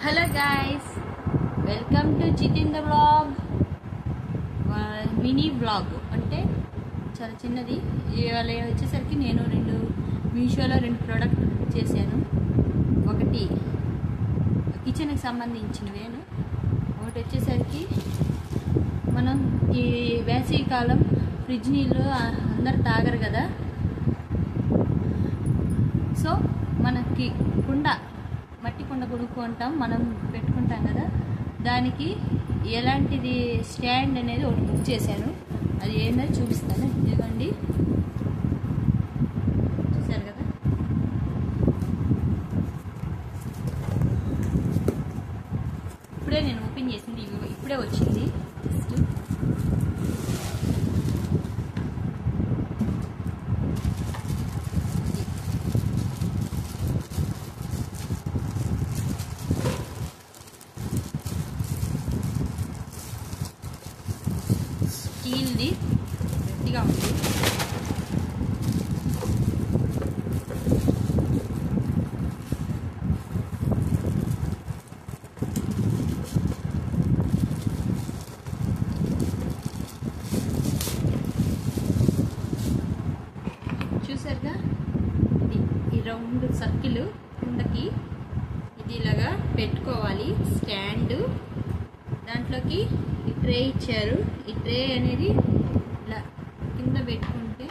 Hello guys, welcome to Jithin the vlog. Mini vlog అంటే చాలా చిన్నది. ఇవాళ వచ్చేసరికి నేను మీషోలో రెండు ప్రోడక్ట్ చేశాను. ఒకటి కిచెన్కి సంబంధించినవేను, ఒకటి వచ్చేసరికి మనం ఈ వేసవికాలం ఫ్రిడ్జ్ నీళ్ళు అందరు తాగరు కదా, సో మనకి మట్టి కుండ కొనుక్కుంటాం, మనం పెట్టుకుంటాం కదా, దానికి ఎలాంటిది స్టాండ్ అనేది ఒకటి బుక్ చేశాను. అది ఏంటో చూపిస్తాను. ఇదిగోండి, చూసారు కదా. ఇప్పుడే నేను ఓపెన్ చేసింది, ఇప్పుడే వచ్చింది. స్టీల్ది గట్టిగా ఉంది. చూసారుగా, ఈ రౌండ్ సర్కిల్ కుండకి ఇది ఇలాగా పెట్టుకోవాలి. స్టాండ్, దాంట్లోకి ఈ ట్రే ఇచ్చారు. ఈ ట్రే అనేది ఇలా కింద పెట్టుకుంటే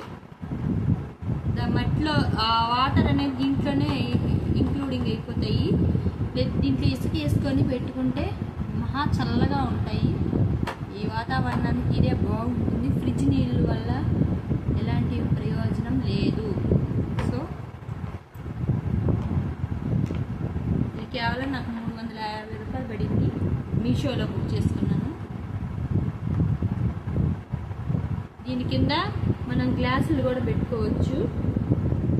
మట్టిలో ఆ వాటర్ అనేది దీంట్లోనే ఇంక్లూడింగ్ అయిపోతాయి. దీంట్లో ఇసుక వేసుకొని పెట్టుకుంటే మహా చల్లగా ఉంటాయి. ఈ వాతావరణానికి ఇదే బాగుంటుంది. ఫ్రిడ్జ్ నీళ్ళు వల్ల ఎలాంటి ప్రయోజనం లేదు. సో ఇది కేవలం నాకు 350 రూపాయలు పడింది. మీషోలో బుక్ చేసుకున్నాను. దీని కింద మనం గ్లాసులు కూడా పెట్టుకోవచ్చు.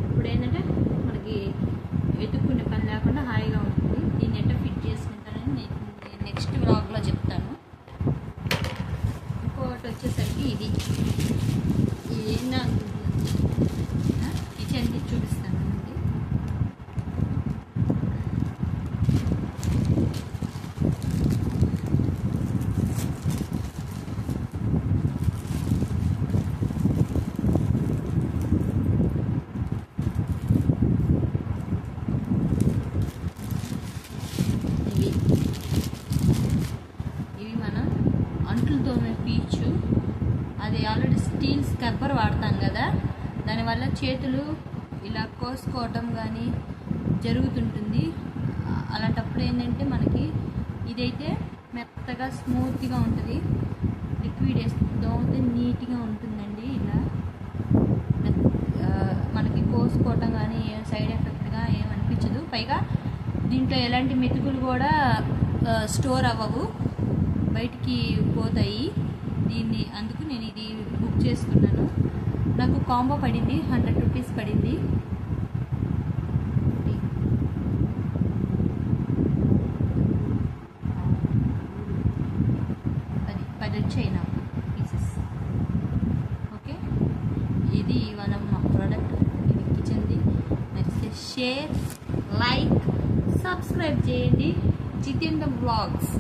ఇప్పుడు ఏంటంటే మనకి వెతుక్కునే పని లేకుండా హాయిగా ఉంటుంది. దీన్ని ఎట్లా ఫిట్ చేసుకుంటానని నేను నెక్స్ట్ వ్లాగ్లో చెప్తాను. ఇంకొకటి వచ్చేసరికి ఇది ఏంటో కిచెన్ది చూపిస్తాను. ఇవి మనం అంట్లు తోమే పీచు. అది ఆల్రెడీ స్టీల్ స్క్రబ్బర్ వాడతాం కదా, దానివల్ల చేతులు ఇలా కోసుకోవటం కానీ జరుగుతుంటుంది. అలాంటప్పుడు ఏంటంటే మనకి ఇదైతే మెత్తగా స్మూత్గా ఉంటుంది. లిక్విడ్ వేస్తుంటే నీట్గా ఉంటుందండి. ఇలా మనకి కోసుకోవటం కానీ సైడ్ ఎఫెక్ట్గా ఏమనిపించదు. పైగా దీంట్లో ఎలాంటి మెతుకులు కూడా స్టోర్ అవ్వవు, బయటికి పోతాయి. అందుకు నేను ఇది బుక్ చేసుకున్నాను. నాకు కాంబో పడింది, 100 రూపీస్ పడింది. పది వచ్చాయి నాకు పీసెస్. ఓకే, ఇది వన్ ఆఫ్ మా ప్రోడక్ట్. ఇది కిచెన్ది. నచ్చితే షేర్, లైక్, సబ్స్క్రైబ్ చేయండి. Jithin the vlogs.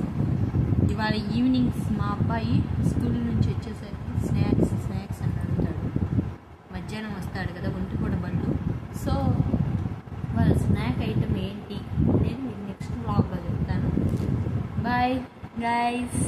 ఇవాళ ఈవినింగ్స్ మా అబ్బాయి స్కూల్ నుంచి వచ్చేసరికి స్నాక్స్ అని అడుగుతాడు. మధ్యాహ్నం వస్తాడు కదా, ఒంటి కూడా బళ్ళు. సో వాళ్ళ స్నాక్ ఐటమ్ ఏంటి అనేది మీకు నెక్స్ట్ వ్లాగ్లో చెప్తాను. Bye guys.